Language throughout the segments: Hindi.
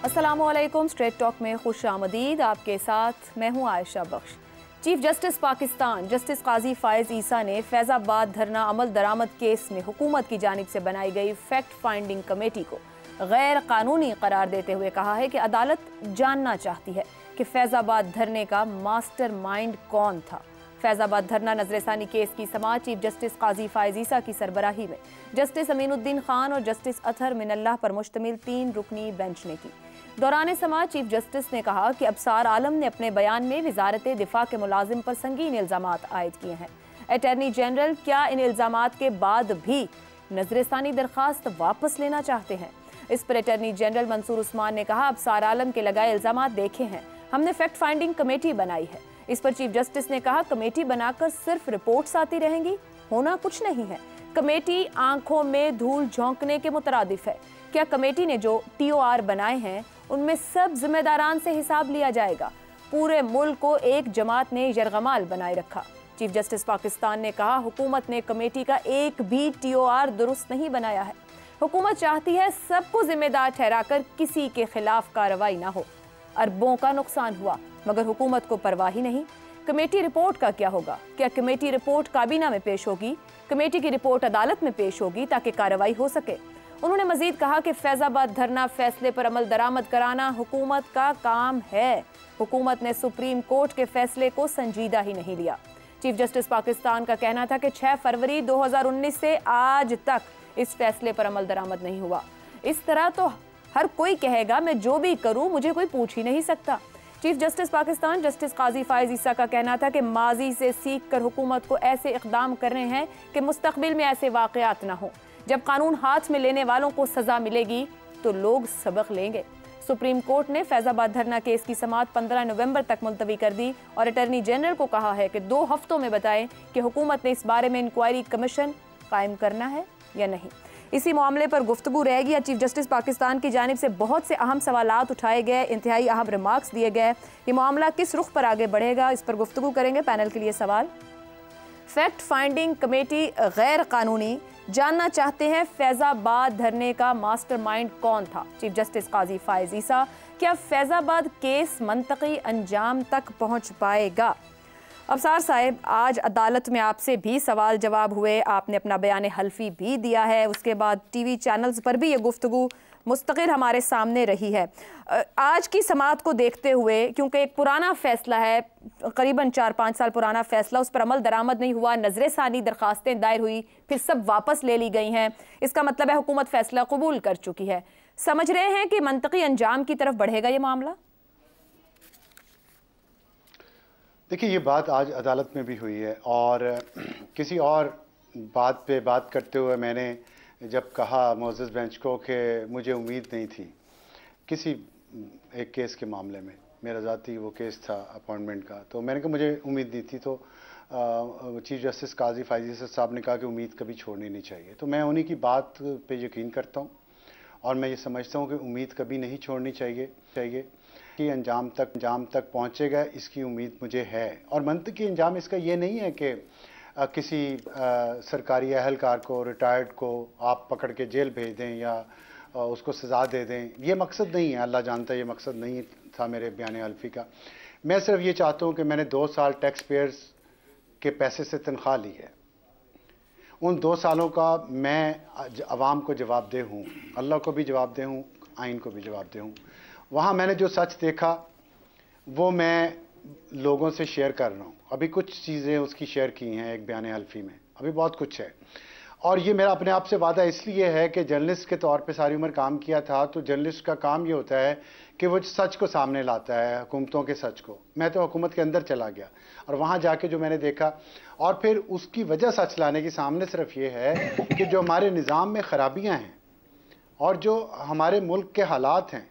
अस्सलामुअलैकुम। स्ट्रेट टॉक में खुश आमदीद। आपके साथ मैं हूं आयशा बख्श। चीफ जस्टिस पाकिस्तान जस्टिस काजी फायज ईसा ने फैज़ाबाद धरना अमल दरामद केस में हुकूमत की जानिब से बनाई गई फैक्ट फाइंडिंग कमेटी को गैर कानूनी करार देते हुए कहा है कि अदालत जानना चाहती है कि फैज़ाबाद धरने का मास्टर माइंड कौन था। फैज़ाबाद धरना नजरसानी केस की समाअत चीफ जस्टिस काजी फायज ईसा की सरबराही में जस्टिस अमीनुद्दीन खान और जस्टिस अतहर मिनल्लाह पर मुश्तमिल 3 रुकनी बेंच ने की। दौरान समाअत चीफ जस्टिस ने कहा कि अबसार आलम ने अपने बयान में वजारत दिफा के मुलाजिम पर संगीन इल्जामात आयद किए हैं। अटॉर्नी जनरल क्या इन इल्जामात के बाद भी नजरसानी दरखास्त वापस लेना चाहते हैं? इस पर अटॉर्नी जनरल मंसूर उस्मान ने कहा, अबसार आलम के लगाए इल्जामात देखे हैं, हमने फैक्ट फाइंडिंग कमेटी बनाई है। इस पर चीफ जस्टिस ने कहा, कमेटी बनाकर सिर्फ रिपोर्ट्स आती रहेंगी, होना कुछ नहीं है। कमेटी आंखों में धूल झोंकने के मुतरादिफ है। क्या कमेटी ने जो TOR बनाए हैं उनमें सब जिम्मेदारान से हिसाब लिया जाएगा? पूरे मुल्क को एक जमात ने यरगमाल बनाए रखा। चीफ जस्टिस पाकिस्तान ने कहा, हुकूमत ने कमेटी का एक भी TOR दुरुस्त नहीं बनाया है। हुकूमत चाहती है सबको जिम्मेदार ठहराकर किसी के खिलाफ कार्रवाई ना हो। अरबों का नुकसान हुआ मगर हुकूमत को परवाह ही नहीं। कमेटी रिपोर्ट का क्या होगा? क्या कमेटी रिपोर्ट काबीना में पेश होगी? कमेटी की रिपोर्ट अदालत में पेश होगी ताकि कार्रवाई हो सके। उन्होंने मजीद कहा कि फैज़ाबाद धरना फैसले पर अमल दरामद कराना हुकूमत का काम है। हुकूमत ने सुप्रीम कोर्ट के फैसले को संजीदा ही नहीं लिया। चीफ जस्टिस पाकिस्तान का कहना था कि 6 फरवरी 2019 से आज तक इस फैसले पर अमल दरामद नहीं हुआ। इस तरह तो हर कोई कहेगा मैं जो भी करूं मुझे कोई पूछ ही नहीं सकता। चीफ जस्टिस पाकिस्तान जस्टिस काजी फायज ईसा का कहना था कि माजी से सीख कर हुकूमत को ऐसे इक़दाम कर रहे हैं कि मुस्तकबिल में ऐसे वाक़यात ना हो। जब कानून हाथ में लेने वालों को सजा मिलेगी तो लोग सबक लेंगे। सुप्रीम कोर्ट ने फैज़ाबाद धरना केस की समाअत 15 नवंबर तक मुलतवी कर दी और अटॉर्नी जनरल को कहा है कि 2 हफ्तों में बताएं कि हुकूमत ने इस बारे में इंक्वायरी कमीशन कायम करना है या नहीं। इसी मामले पर गुफ्तगू रहेगी या चीफ जस्टिस पाकिस्तान की जानिब से बहुत से अहम सवालात उठाए गए, इंतहाई अहम रिमार्क्स दिए गए। ये मामला किस रुख पर आगे बढ़ेगा, इस पर गुफ्तगू करेंगे। पैनल के लिए सवाल। फैक्ट फाइंडिंग कमेटी गैर कानूनी, जानना चाहते हैं फैज़ाबाद धरने का मास्टरमाइंड कौन था? चीफ जस्टिस काजी फायज ईसा, क्या फैज़ाबाद केस मंतकी अंजाम तक पहुंच पाएगा? अफसार साहब, आज अदालत में आपसे भी सवाल जवाब हुए, आपने अपना बयान हल्फी भी दिया है, उसके बाद TV चैनल्स पर भी ये गुफ्तगू मुस्तकिल हमारे सामने रही है। आज की समाअत को देखते हुए, क्योंकि एक पुराना फैसला है, करीबन 4-5 साल पुराना फैसला, उस पर अमल दरामद नहीं हुआ, नजरसानी दरखास्तें दायर हुई, फिर सब वापस ले ली गई हैं, इसका मतलब है हुकूमत फैसला कबूल कर चुकी है। समझ रहे हैं कि मंतकी अंजाम की तरफ बढ़ेगा ये मामला? देखिए, ये बात आज अदालत में भी हुई है और किसी और बात पे बात करते हुए मैंने जब कहा मोअज़्ज़ज़ बेंच को कि मुझे उम्मीद नहीं थी किसी एक केस के मामले में, मेरा ज़ाती वो केस था अपॉइंटमेंट का, तो मैंने कहा मुझे उम्मीद नहीं थी। तो चीफ जस्टिस काजी फायज ईसा साहब ने कहा कि उम्मीद कभी छोड़नी नहीं चाहिए। तो मैं उन्हीं की बात पे यकीन करता हूँ और मैं ये समझता हूँ कि उम्मीद कभी नहीं छोड़नी चाहिए कि अंजाम तक पहुँचेगा, इसकी उम्मीद मुझे है। और मंतकी अंजाम इसका ये नहीं है कि किसी सरकारी अहलकार को, रिटायर्ड को आप पकड़ के जेल भेज दें या उसको सज़ा दे दें, ये मकसद नहीं है। अल्लाह जानता है ये मकसद नहीं था मेरे बयान हल्फी का। मैं सिर्फ ये चाहता हूँ कि मैंने 2 साल टैक्स पेयर्स के पैसे से तनख्वाह ली है, उन 2 सालों का मैं आवाम को जवाबदेह हूँ, अल्लाह को भी जवाबदेह हूँ, आइन को भी जवाबदेह हूँ। वहाँ मैंने जो सच देखा वो मैं लोगों से शेयर कर रहा हूँ। अभी कुछ चीज़ें उसकी शेयर की हैं एक बयान हल्फी में, अभी बहुत कुछ है। और ये मेरा अपने आप से वादा इसलिए है कि जर्नलिस्ट के तौर पे सारी उम्र काम किया था, तो जर्नलिस्ट का काम ये होता है कि वो सच को सामने लाता है, हुकूमतों के सच को। मैं तो हुकूमत के अंदर चला गया और वहाँ जाके जो मैंने देखा और फिर उसकी वजह सच लाने की सामने सिर्फ ये है कि जो हमारे निज़ाम में ख़राबियाँ हैं और जो हमारे मुल्क के हालात हैं,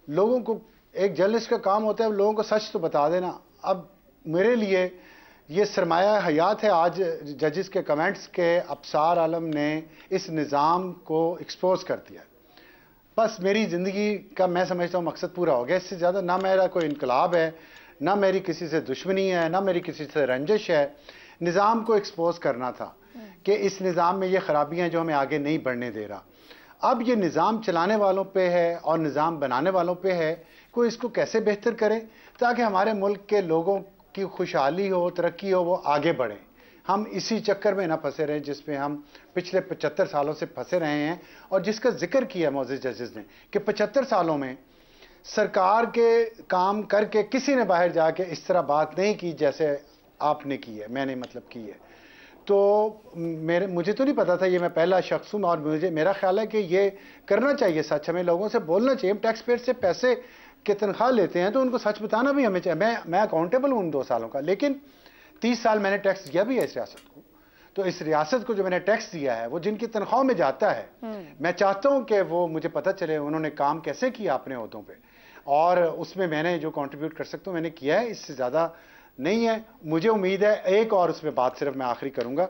लोगों को, एक जर्नलिस्ट का काम होता है लोगों को सच तो बता देना। अब मेरे लिए ये सरमाया हयात है। आज जजेस के कमेंट्स के अबसार आलम ने इस निज़ाम को एक्सपोज कर दिया। बस मेरी ज़िंदगी का मैं समझता हूँ मकसद पूरा हो गया। इससे ज़्यादा ना मेरा कोई इनकलाब है, ना मेरी किसी से दुश्मनी है, ना मेरी किसी से रंजिश है। निज़ाम को एक्सपोज करना था कि इस निज़ाम में ये ख़राबियाँ जो हमें आगे नहीं बढ़ने दे रहा। अब ये निज़ाम चलाने वालों पे है और निज़ाम बनाने वालों पे है, कोई इसको कैसे बेहतर करे ताकि हमारे मुल्क के लोगों की खुशहाली हो, तरक्की हो, वो आगे बढ़ें। हम इसी चक्कर में ना फंसे रहें जिसमें हम पिछले 75 सालों से फंसे रहे हैं, और जिसका जिक्र किया मोअज़्ज़िज़ जजेस ने कि 75 सालों में सरकार के काम करके किसी ने बाहर जाके इस तरह बात नहीं की जैसे आपने की है, मैंने मतलब की है। तो मुझे तो नहीं पता था, ये मैं पहला शख्स हूँ, और मेरा ख्याल है कि ये करना चाहिए, सच हमें लोगों से बोलना चाहिए। हम टैक्स पेयर से पैसे की तनख्वाह लेते हैं तो उनको सच बताना भी हमें चाहिए। मैं अकाउंटेबल हूँ उन 2 सालों का, लेकिन 30 साल मैंने टैक्स दिया भी है इस रियासत को। तो इस रियासत को जो मैंने टैक्स दिया है वो जिनकी तनख्वाह में जाता है, मैं चाहता हूँ कि वो मुझे पता चले उन्होंने काम कैसे किया अपने ओहदों पे, और उसमें मैंने जो कंट्रीब्यूट कर सकता हूँ मैंने किया है, इससे ज़्यादा नहीं है। मुझे उम्मीद है एक और उसमें बात सिर्फ मैं आखिरी करूँगा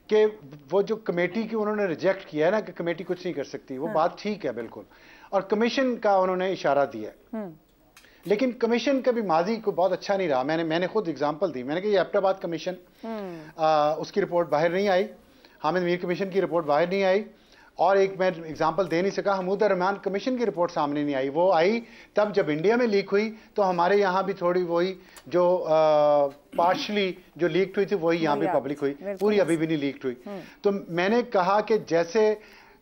कि वो जो कमेटी की उन्होंने रिजेक्ट किया है ना कि कमेटी कुछ नहीं कर सकती, वो बात ठीक है बिल्कुल, और कमीशन का उन्होंने इशारा दिया है, लेकिन कमीशन का भी माजी को बहुत अच्छा नहीं रहा। मैंने खुद एग्जांपल दी, मैंने कहा ये एबटाबाद कमीशन उसकी रिपोर्ट बाहर नहीं आई, हामिद मीर कमीशन की रिपोर्ट बाहर नहीं आई, और एक मैं एग्जांपल दे नहीं सका, हमूद रहमान कमीशन की रिपोर्ट सामने नहीं आई। वो आई तब जब इंडिया में लीक हुई, तो हमारे यहाँ भी थोड़ी वही जो पार्शली जो लीक हुई थी वही यहाँ भी पब्लिक हुई, पूरी अभी भी नहीं लीक हुई। तो मैंने कहा कि जैसे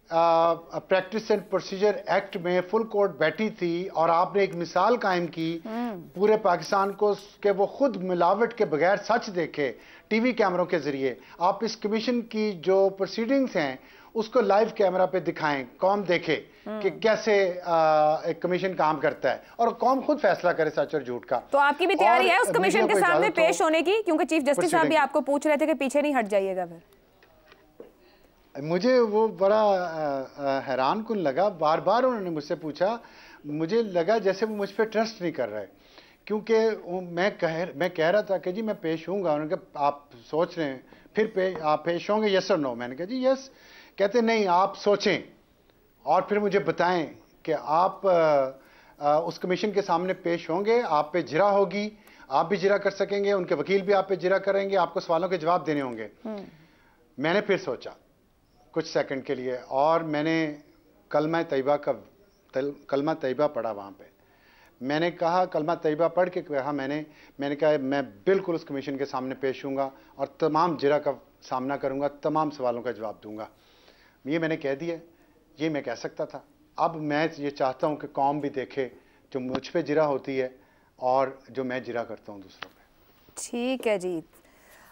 प्रैक्टिस एंड प्रोसीजर एक्ट में फुल कोर्ट बैठी थी और आपने एक मिसाल कायम की पूरे पाकिस्तान को कि वो खुद मिलावट के बगैर सच देखे टीवी कैमरों के जरिए, आप इस कमीशन की जो प्रोसीडिंग्स हैं उसको लाइव कैमरा पे दिखाएं, कौम देखे कि कैसे एक कमीशन काम करता है, और कौम खुद फैसला करे सच और झूठ का। तो आपकी भी तैयारी है उस कमीशन के सामने पेश होने की, क्योंकि चीफ जस्टिस साहब भी आपको पूछ रहे थे कि पीछे नहीं हट जाइएगा? फिर मुझे वो बड़ा हैरान कुन लगा, बार बार उन्होंने मुझसे पूछा, मुझे लगा जैसे वो मुझ पर ट्रस्ट नहीं कर रहे, क्योंकि मैं कह रहा था कि जी मैं पेश होऊंगा। उन्होंने कहा आप सोच रहे हैं फिर आप पेश होंगे, यस और नो? मैंने कहा जी यस। कहते नहीं, आप सोचें और फिर मुझे बताएं कि आप उस कमीशन के सामने पेश होंगे, आप पे जिरा होगी, आप भी जिरा कर सकेंगे, उनके वकील भी आप पे जिरा करेंगे, आपको सवालों के जवाब देने होंगे। मैंने फिर सोचा कुछ सेकंड के लिए, और मैंने कलमा तैयबा पढ़ा वहाँ पे। मैंने कहा कलमा तैयबा पढ़ के कहा, मैंने कहा मैं बिल्कुल उस कमीशन के सामने पेश होऊंगा और तमाम जिरा का सामना करूंगा, तमाम सवालों का जवाब दूंगा। ये मैंने कह दिया, ये मैं कह सकता था। अब मैं ये चाहता हूं कि कौम भी देखे जो मुझ पे जिरा होती है और जो मैं जिरा करता हूं दूसरों पे। ठीक है जी,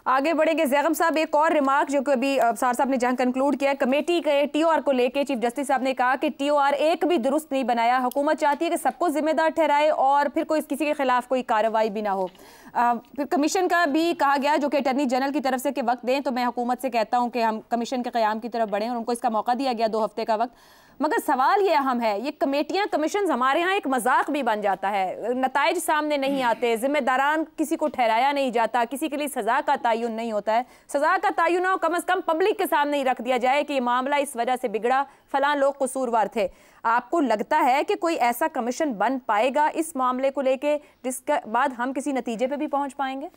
आगे बढ़ेंगे। ज़ैगम साहब, एक और रिमार्क जो कि अभी सार साहब ने जहां कंक्लूड किया, कमेटी के टीओआर को लेके चीफ जस्टिस साहब ने कहा कि टीओआर एक भी दुरुस्त नहीं बनाया, हुकूमत चाहती है कि सबको जिम्मेदार ठहराए और फिर कोई किसी के खिलाफ कोई कार्रवाई भी ना हो। फिर कमीशन का भी कहा गया जो कि अटर्नी जनरल की तरफ से कि वक्त दें, तो मैं हुकूमत से कहता हूं कि हम कमीशन के क़याम की तरफ बढ़ें, और उनको इसका मौका दिया गया 2 हफ्ते का वक्त। मगर सवाल ये अहम है, ये कमेटियां कमीशन हमारे यहाँ एक मजाक भी बन जाता है, नताइज सामने नहीं आते, जिम्मेदारान किसी को ठहराया नहीं जाता, किसी के लिए सजा का तयन नहीं होता है। सजा का तयन हो कम अज़ कम पब्लिक के सामने ही रख दिया जाए कि ये मामला इस वजह से बिगड़ा, फलां लोग कसूरवार थे। आपको लगता है कि कोई ऐसा कमीशन बन पाएगा इस मामले को लेके जिसके बाद हम किसी नतीजे पे भी पहुंच पाएंगे?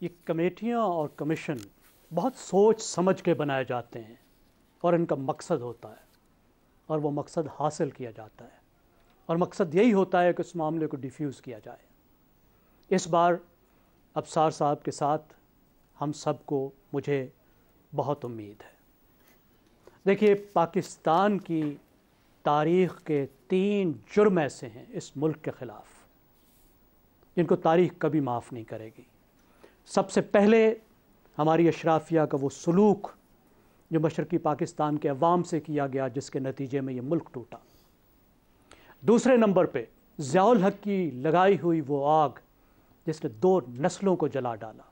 ये कमेटियां और कमीशन बहुत सोच समझ के बनाए जाते हैं और इनका मकसद होता है, और वो मकसद हासिल किया जाता है, और मकसद यही होता है कि उस मामले को डिफ्यूज़ किया जाए। इस बार अफसार साहब के साथ हम सबको, मुझे बहुत उम्मीद है। देखिए, पाकिस्तान की तारीख़ के 3 जुर्म ऐसे हैं इस मुल्क के ख़िलाफ़ जिनको तारीख़ कभी माफ़ नहीं करेगी। सबसे पहले हमारी अशराफिया का वो सलूक जो मशरक़ी पाकिस्तान के अवाम से किया गया, जिसके नतीजे में ये मुल्क टूटा। दूसरे नंबर पे ज़ियाउल हक़ की लगाई हुई वो आग जिसने 2 नस्लों को जला डाला।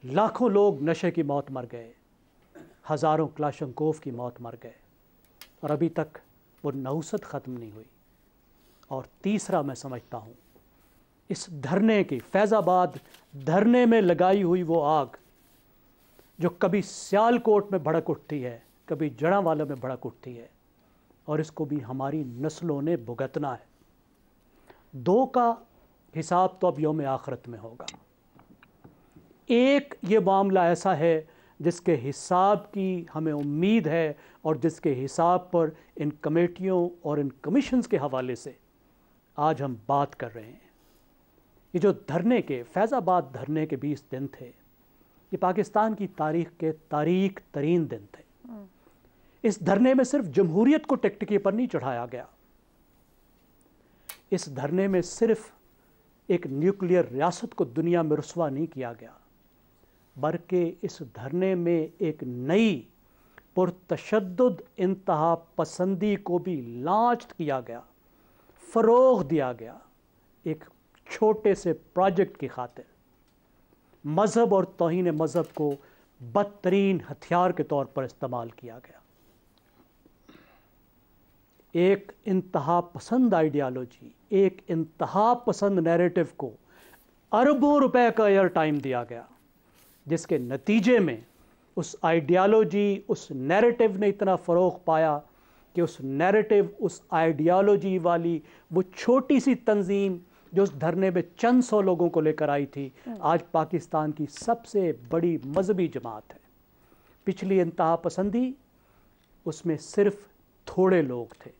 लाखों लोग नशे की मौत मर गए, हज़ारों क्लाशंकोव की मौत मर गए, और अभी तक वो नहुसत ख़त्म नहीं हुई। और तीसरा मैं समझता हूँ इस धरने की, फैज़ाबाद धरने में लगाई हुई वो आग जो कभी सियालकोट में भड़क उठती है, कभी जड़ांवाला में भड़क उठती है, और इसको भी हमारी नस्लों ने भुगतना है। 2 का हिसाब तो अब यौम आखिरत में होगा। एक ये मामला ऐसा है जिसके हिसाब की हमें उम्मीद है और जिसके हिसाब पर इन कमेटियों और इन कमीशंस के हवाले से आज हम बात कर रहे हैं। ये जो धरने के फैज़ाबाद धरने के 20 दिन थे, ये पाकिस्तान की तारीख के तारीख तरीन दिन थे। इस धरने में सिर्फ जमहूरियत को टिकटिकी पर नहीं चढ़ाया गया, इस धरने में सिर्फ एक न्यूक्लियर रियासत को दुनिया में रुस्वा नहीं किया गया, बल्कि इस धरने में एक नई पुरतशद्दुद इंतहा पसंदी को भी लॉन्च किया गया, फ़रोग़ दिया गया। एक छोटे से प्रोजेक्ट की खातिर मज़हब और तौहीन मज़हब को बदतरीन हथियार के तौर पर इस्तेमाल किया गया। एक इंतहा पसंद आइडियालॉजी, एक इंतहा पसंद नैरेटिव को अरबों रुपए का एयर टाइम दिया गया, जिसके नतीजे में उस आइडियालॉजी, उस नैरेटिव ने इतना फ़रोग़ पाया कि उस नैरेटिव, उस आइडियालॉजी वाली वो छोटी सी तंजीम जो उस धरने में चंद सौ लोगों को लेकर आई थी, आज पाकिस्तान की सबसे बड़ी मजहबी जमात है। पिछली इंतहा पसंदी, उसमें सिर्फ थोड़े लोग थे,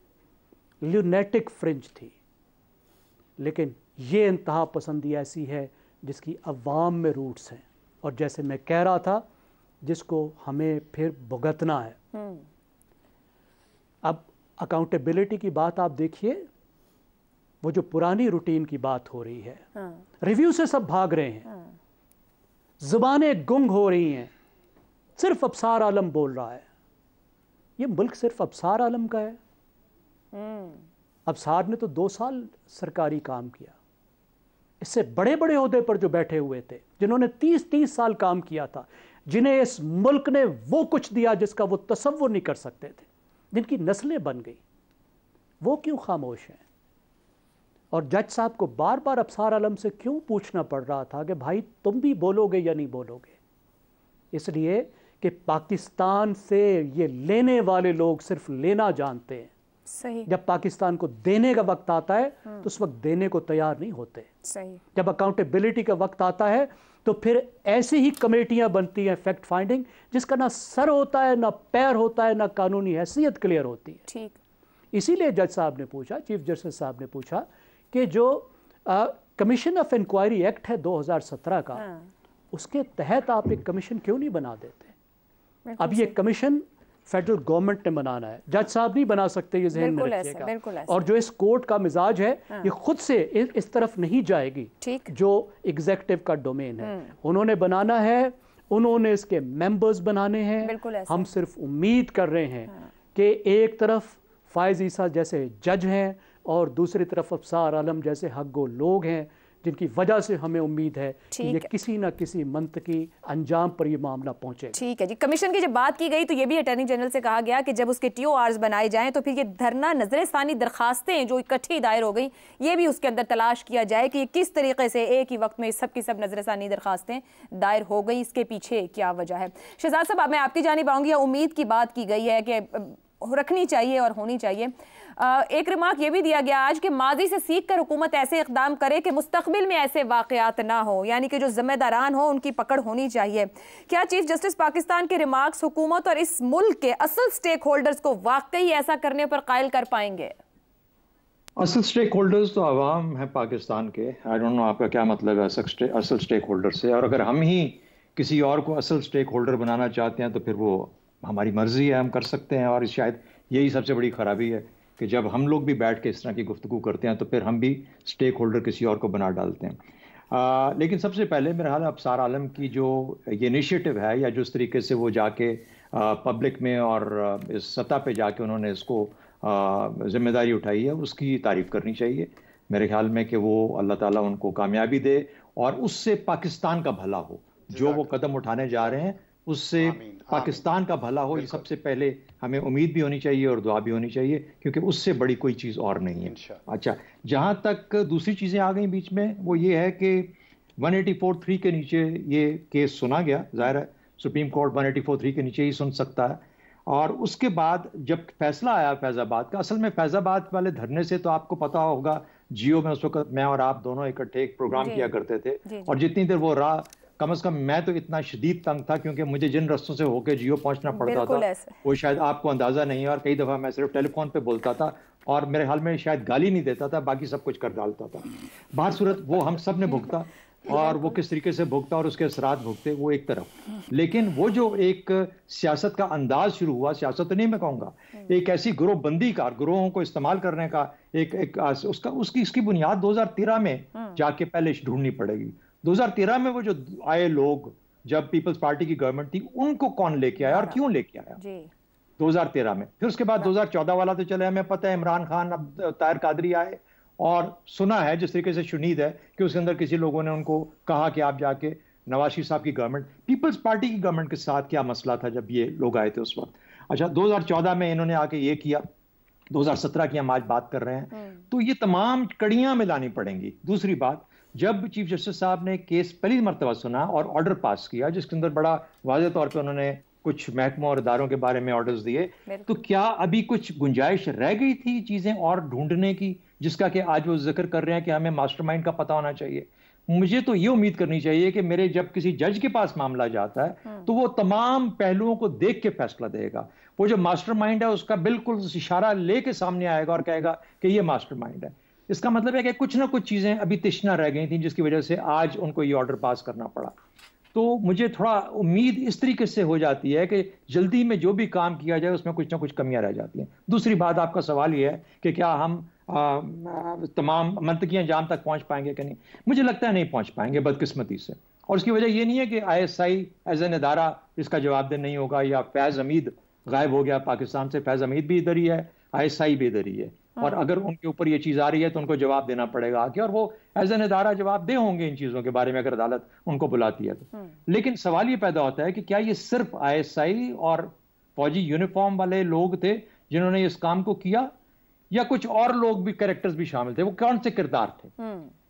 ल्यूनेटिक फ्रिंज थी, लेकिन ये इंतहा पसंदी ऐसी है जिसकी अवाम में रूट्स हैं और जैसे मैं कह रहा था, जिसको हमें फिर भुगतना है। अब अकाउंटेबिलिटी की बात आप देखिए, वो जो पुरानी रूटीन की बात हो रही है, रिव्यू से सब भाग रहे हैं, जुबानें गुंग हो रही हैं, सिर्फ अबसार आलम बोल रहा है। ये मुल्क सिर्फ अबसार आलम का है? अबसार ने तो 2 साल सरकारी काम किया, इससे बड़े बड़े ओहदे पर जो बैठे हुए थे, जिन्होंने 30-30 साल काम किया था, जिन्हें इस मुल्क ने वो कुछ दिया जिसका वो तसव्वुर नहीं कर सकते थे, जिनकी नस्लें बन गई, वो क्यों खामोश हैं? और जज साहब को बार बार अबसार आलम से क्यों पूछना पड़ रहा था कि भाई तुम भी बोलोगे या नहीं बोलोगे? इसलिए कि पाकिस्तान से ये लेने वाले लोग सिर्फ लेना जानते हैं। सही। जब पाकिस्तान को देने का वक्त आता है तो उस वक्त देने को तैयार नहीं होते। सही। जब अकाउंटेबिलिटी का वक्त आता है तो फिर ऐसी ही कमेटियां बनती हैं फैक्ट फाइंडिंग, जिसका ना सर होता है, ना पैर होता है, ना कानूनी हैसियत क्लियर होती है। ठीक। इसीलिए जज साहब ने पूछा, चीफ जस्टिस साहब ने पूछा कि जो कमीशन ऑफ इंक्वायरी एक्ट है 2017 का, उसके तहत आप एक कमीशन क्यों नहीं बना देते? अब ये कमीशन फेडरल गवर्नमेंट ने बनाना है, जज साहब नहीं बना सकते, ये ज़हन में रखिएगा। और जो इस कोर्ट का मिजाज है, ये खुद से इस तरफ नहीं जाएगी, जो एग्जीक्यूटिव का डोमेन है, उन्होंने बनाना है, उन्होंने इसके मेंबर्स बनाने हैं। हम सिर्फ उम्मीद कर रहे हैं कि एक तरफ फायज़ ईसा जैसे जज हैं और दूसरी तरफ अबसार आलम जैसे हक़गो लोग हैं, जिनकी वजह से हमें उम्मीद है कि ये किसी न किसी मंतकी अंजाम पर ये मामला पहुंचे। ठीक है जी। कमीशन की जब बात की गई तो ये भी अटॉर्नी जनरल से कहा गया कि जब उसके TORs बनाए जाएं तो फिर ये धरना नजरसानी दरखास्तें जो इकट्ठी दायर हो गई, ये भी उसके अंदर तलाश किया जाए कि किस तरीके से एक ही वक्त में सब की सब नजरसानी दरखास्तें दायर हो गई, इसके पीछे क्या वजह है। शहजाद साहब, मैं आपकी जानिब आऊँगी। उम्मीद की बात की गई है कि रखनी चाहिए और होनी चाहिए। एक रिमार्क ये भी दिया गया आज कि माजी से सीख कर हुकूमत ऐसे इक़दाम करे कि मुस्तकबिल में ऐसे वाक़यात ना हो, यानी कि जो जिम्मेदारान हो उनकी पकड़ होनी चाहिए। क्या चीफ जस्टिस पाकिस्तान के रिमार्क्स हुकूमत और इस मुल्क के असल स्टेक होल्डर्स को वाकई ऐसा करने पर कायल कर पाएंगे? असल स्टेक होल्डर्स तो आवाम है पाकिस्तान के। आई डोंट नो आपका क्या मतलब है असल स्टेक होल्डर से, और अगर हम ही किसी और को असल स्टेक होल्डर बनाना चाहते हैं तो फिर वो हमारी मर्जी है, हम कर सकते हैं। और शायद यही सबसे बड़ी खराबी है कि जब हम लोग भी बैठ के इस तरह की गुफ्तगू करते हैं तो फिर हम भी स्टेक होल्डर किसी और को बना डालते हैं। लेकिन सबसे पहले मेरा ख्याल है अबसार आलम की जो ये इनिशिएटिव है, या जिस तरीके से वो जाके पब्लिक में और इस सतह पे जाके उन्होंने इसको जिम्मेदारी उठाई है, उसकी तारीफ़ करनी चाहिए मेरे ख्याल में कि वो अल्लाह ताला उनको कामयाबी दे और उससे पाकिस्तान का भला हो। जो वो कदम उठाने जा रहे हैं उससे पाकिस्तान का भला हो, ये सबसे पहले हमें उम्मीद भी होनी चाहिए और दुआ भी होनी चाहिए, क्योंकि उससे बड़ी कोई चीज़ और नहीं है। अच्छा, जहाँ तक दूसरी चीज़ें आ गई बीच में, वो ये है कि 184(3) के नीचे ये केस सुना गया। ज़ाहिर है सुप्रीम कोर्ट 184(3) के नीचे ही सुन सकता है। और उसके बाद जब फैसला आया फैज़ाबाद का, असल में फैज़ाबाद वाले धरने से तो आपको पता होगा, जियो में उस वक्त मैं और आप दोनों इकट्ठे एक प्रोग्राम किया करते थे, और जितनी देर वो कम से कम मैं तो इतना शदीद तंग था, क्योंकि मुझे जिन रस्तों से होकर जियो पहुंचना पड़ता था वो शायद आपको अंदाजा नहीं है, और कई दफ़ा मैं सिर्फ टेलीफोन पे बोलता था और मेरे हाल में शायद गाली नहीं देता था, बाकी सब कुछ कर डालता था। बाहर सूरत वो हम सब ने भुगता, और वो किस तरीके से भुगता और उसके असरात भुगते वो एक तरफ, लेकिन वो जो एक सियासत का अंदाज शुरू हुआ, सियासत तो नहीं मैं कहूँगा, एक ऐसी गिरोहबंदी का, गिरोहों को इस्तेमाल करने का उसकी बुनियाद 2013 में जाके पहले ढूंढनी पड़ेगी। 2013 में वो जो आए लोग, जब पीपल्स पार्टी की गवर्नमेंट थी, उनको कौन लेके आया और क्यों लेके आया 2013 में। फिर उसके बाद 2014 वाला तो चले, हमें पता है इमरान खान, अब ताहिर कादरी आए, और सुना है जिस तरीके से शुनीद है कि उसके अंदर किसी लोगों ने उनको कहा कि आप जाके नवाज शरीफ साहब की गवर्नमेंट, पीपल्स पार्टी की गवर्नमेंट के साथ क्या मसला था जब ये लोग आए थे उस वक्त। अच्छा, 2014 में इन्होंने आके ये किया, 2017 की हम आज बात कर रहे हैं, तो ये तमाम कड़ियां मिलानी पड़ेंगी। दूसरी बात, जब चीफ जस्टिस साहब ने केस पहली मरतबा सुना और ऑर्डर पास किया, जिसके अंदर बड़ा वाज़ेह तौर पे उन्होंने कुछ महकमों और इदारों के बारे में ऑर्डर्स दिए, तो क्या अभी कुछ गुंजाइश रह गई थी चीजें और ढूंढने की, जिसका कि आज वो जिक्र कर रहे हैं कि हमें मास्टरमाइंड का पता होना चाहिए। मुझे तो ये उम्मीद करनी चाहिए कि मेरे जब किसी जज के पास मामला जाता है तो वो तमाम पहलुओं को देख के फैसला देगा। वो जो मास्टरमाइंड है उसका बिल्कुल इशारा लेके सामने आएगा और कहेगा कि ये मास्टरमाइंड है। इसका मतलब है कि कुछ ना कुछ चीजें अभी तिश्ना रह गई थी, जिसकी वजह से आज उनको ये ऑर्डर पास करना पड़ा। तो मुझे थोड़ा उम्मीद इस तरीके से हो जाती है कि जल्दी में जो भी काम किया जाए उसमें कुछ ना कुछ कमियां रह जाती हैं। दूसरी बात, आपका सवाल ये है कि क्या हम तमाम मंतकी अंजाम तक पहुंच पाएंगे कि नहीं। मुझे लगता है नहीं पहुंच पाएंगे, बदकिस्मती से। और उसकी वजह ये नहीं है कि ISI एज एन इदारा इसका जवाबदेह नहीं होगा, या फैज हमीद गायब हो गया पाकिस्तान से। फैज हमीद भी इधर ही है, ISI भी इधर ही है, और अगर उनके ऊपर ये चीज आ रही है तो उनको जवाब देना पड़ेगा आके, और वो एज एन इदारा जवाब दे होंगे इन चीजों के बारे में अगर अदालत उनको बुलाती है तो। लेकिन सवाल ये पैदा होता है कि क्या ये सिर्फ ISI और फौजी यूनिफॉर्म वाले लोग थे जिन्होंने इस काम को किया, या कुछ और लोग भी, कैरेक्टर्स भी शामिल थे? वो कौन से किरदार थे?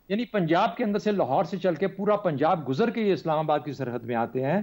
यानी पंजाब के अंदर से, लाहौर से चल के पूरा पंजाब गुजर के ये इस्लामाबाद की सरहद में आते हैं,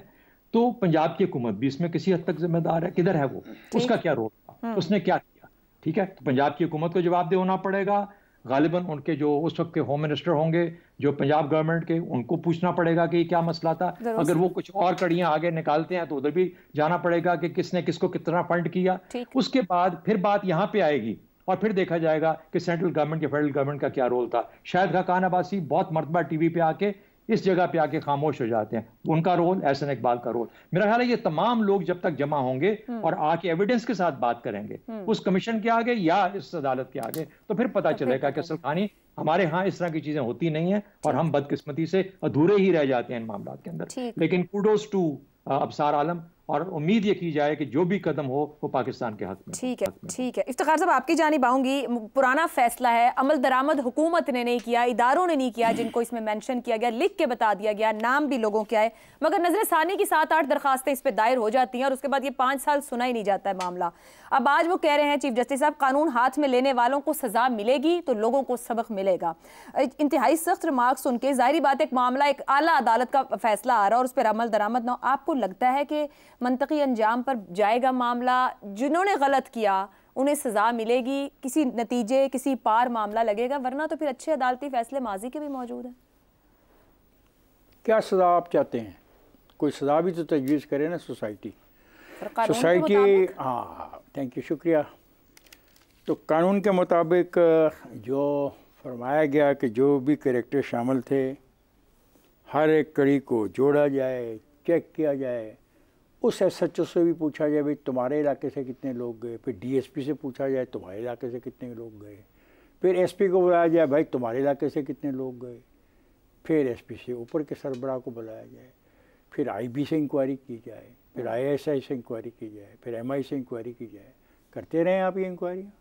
तो पंजाब की हुकूमत भी इसमें किसी हद तक जिम्मेदार है। किधर है वो? उसका क्या रोल था? उसने क्या किया? ठीक है, तो पंजाब की हुकूमत को जवाबदेह होना पड़ेगा। गालिबन उनके जो उस वक्त के होम मिनिस्टर होंगे जो पंजाब गवर्नमेंट के, उनको पूछना पड़ेगा कि क्या मसला था। अगर वो कुछ और कड़ियां आगे निकालते हैं तो उधर भी जाना पड़ेगा कि किसने किसको कितना फंड किया। उसके बाद फिर बात यहां पे आएगी और फिर देखा जाएगा कि सेंट्रल गवर्नमेंट या फेडरल गवर्नमेंट का क्या रोल था। शायद खान अब्बासी बहुत मरतबा टीवी पे आके इस जगह पे आके खामोश हो जाते हैं, उनका रोल, एहसन इकबाल का रोल। मेरा ख्याल है ये तमाम लोग जब तक जमा होंगे और आके एविडेंस के साथ बात करेंगे उस कमीशन के आगे या इस अदालत के आगे, तो फिर पता चलेगा कि असल कहानी हमारे यहाँ इस तरह की चीजें होती नहीं है और हम बदकिस्मती से अधूरे ही रह जाते हैं इन मामलों के अंदर। लेकिन कूडोज टू अबसार आलम, और उम्मीद ये की जाए कि जो भी कदम हो वो पाकिस्तान के हक में। ठीक है, ठीक है। इफ्तिखार साहब, आपकी जानिब आऊंगी। पुराना फैसला है, अमल दरामद हुकूमत ने नहीं किया, इदारों ने नहीं किया जिनको इसमें मेंशन किया गया, लिख के बता दिया गया, नाम भी लोगों के आए, मगर नजर सानी की 7-8 दरखास्तें इस पर दायर हो जाती हैं और उसके बाद ये 5 साल सुना ही नहीं जाता है मामला। अब आज वो कह रहे हैं चीफ जस्टिस साहब, कानून हाथ में लेने वालों को सजा मिलेगी तो लोगों को सबक मिलेगा। इंतहाई सख्त रिमार्क्स सुन के जाहिर बात एक मामला, एक आला अदालत का फैसला आ रहा है और उस पर अमल दरामद ना। आपको लगता है कि मंतकी अंजाम पर जाएगा मामला, जिन्होंने गलत किया उन्हें सजा मिलेगी, किसी नतीजे किसी पार मामला लगेगा, वरना तो फिर अच्छे अदालती फैसले माजी के भी मौजूद हैं? क्या सजा आप चाहते हैं? कोई सजा भी तो तजवीज़ करे ना सोसाइटी। हाँ, थैंक यू, शुक्रिया। तो कानून के मुताबिक जो फरमाया गया कि जो भी कैरेक्टर शामिल थे हर एक कड़ी को जोड़ा जाए, चेक किया जाए, उस SHO से भी पूछा जाए भाई तुम्हारे इलाके से कितने लोग गए, फिर DSP से पूछा जाए तुम्हारे इलाके से कितने लोग गए, फिर SP को बुलाया जाए भाई तुम्हारे इलाके से कितने लोग गए, फिर SP से ऊपर के सरबराह को बुलाया जाए, फिर IB से इंक्वायरी की जाए, फिर ISI से इंक्वायरी की जाए, फिर MI से इंक्वायरी की जाए। करते रहें आप ये इंक्वायरियाँ।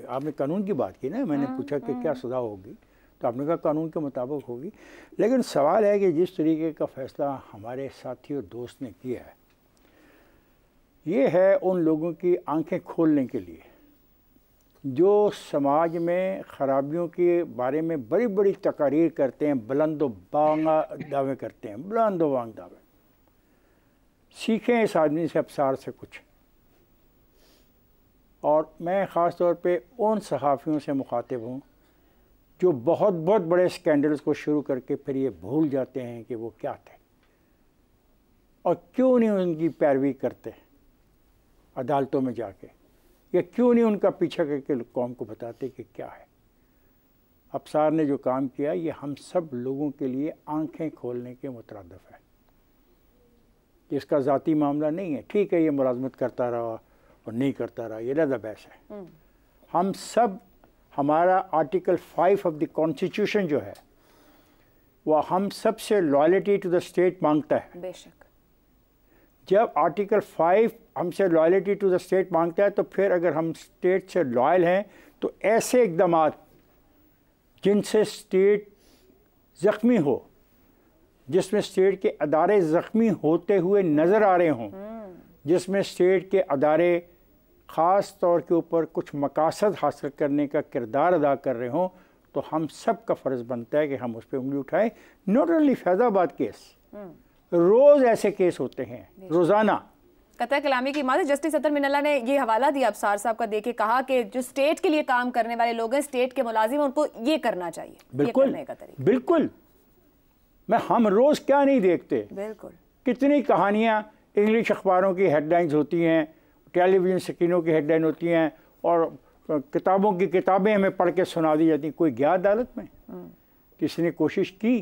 आपने कानून की बात की ना, मैंने पूछा कि क्या सज़ा होगी, तो आपने कहा कानून के मुताबिक होगी। लेकिन सवाल है कि जिस तरीके का फ़ैसला हमारे साथी और दोस्त ने किया है, ये है उन लोगों की आंखें खोलने के लिए जो समाज में ख़राबियों के बारे में बड़ी बड़ी तकारीर करते हैं, बुलंद व बांगा दावे करते हैं, बुलंद व बांग दावे। सीखें इस आदमी से, अबसार से कुछ। और मैं ख़ास तौर पे उन सहाफ़ियों से मुखातिब हूँ जो बहुत बहुत बड़े स्कैंडल्स को शुरू करके फिर ये भूल जाते हैं कि वो क्या थे और क्यों नहीं उनकी पैरवी करते अदालतों में जाके, या क्यों नहीं उनका पीछा करके कौम को बताते कि क्या है। अफसार ने जो काम किया ये हम सब लोगों के लिए आंखें खोलने के मुतरद्दिफ है। इसका ज़ाती मामला नहीं है, ठीक है ये मुलाजमत करता रहा और नहीं करता रहा, ये लदा बहस है। हम सब, हमारा आर्टिकल 5 ऑफ द कॉन्स्टिट्यूशन जो है वह हम सब से लॉयल्टी टू द स्टेट मांगता है। बेशक जब आर्टिकल 5 हमसे लॉयल्टी टू द स्टेट मांगता है तो फिर अगर हम स्टेट से लॉयल हैं तो ऐसे इक़दाम जिनसे स्टेट ज़ख्मी हो, जिसमें स्टेट के अदारे ज़ख्मी होते हुए नज़र आ रहे हों, जिसमें स्टेट के अदारे ख़ास तौर के ऊपर कुछ मकासद हासिल करने का किरदार अदा कर रहे हों, तो हम सब का फ़र्ज़ बनता है कि हम उस पर उंगली उठाएं। नॉट ओनली फैज़ाबाद केस, रोज़ ऐसे केस होते हैं, रोज़ाना। कतई कलामी की मां जस्टिस अतर मिनल्ला ने ये हवाला दिया अफसार साहब का, देके कहा कि जो स्टेट के लिए काम करने वाले लोग हैं, स्टेट के मुलाजिम, उनको ये करना चाहिए। बिल्कुल, ये बिल्कुल। हम रोज़ क्या नहीं देखते, बिल्कुल कितनी कहानियाँ इंग्लिश अखबारों की हेडलाइंस होती हैं, टेलीविज़न स्क्रीनों की हेडलाइन होती हैं और किताबों की किताबें हमें पढ़ के सुना दी जाती। कोई गया अदालत में, किसी ने कोशिश की?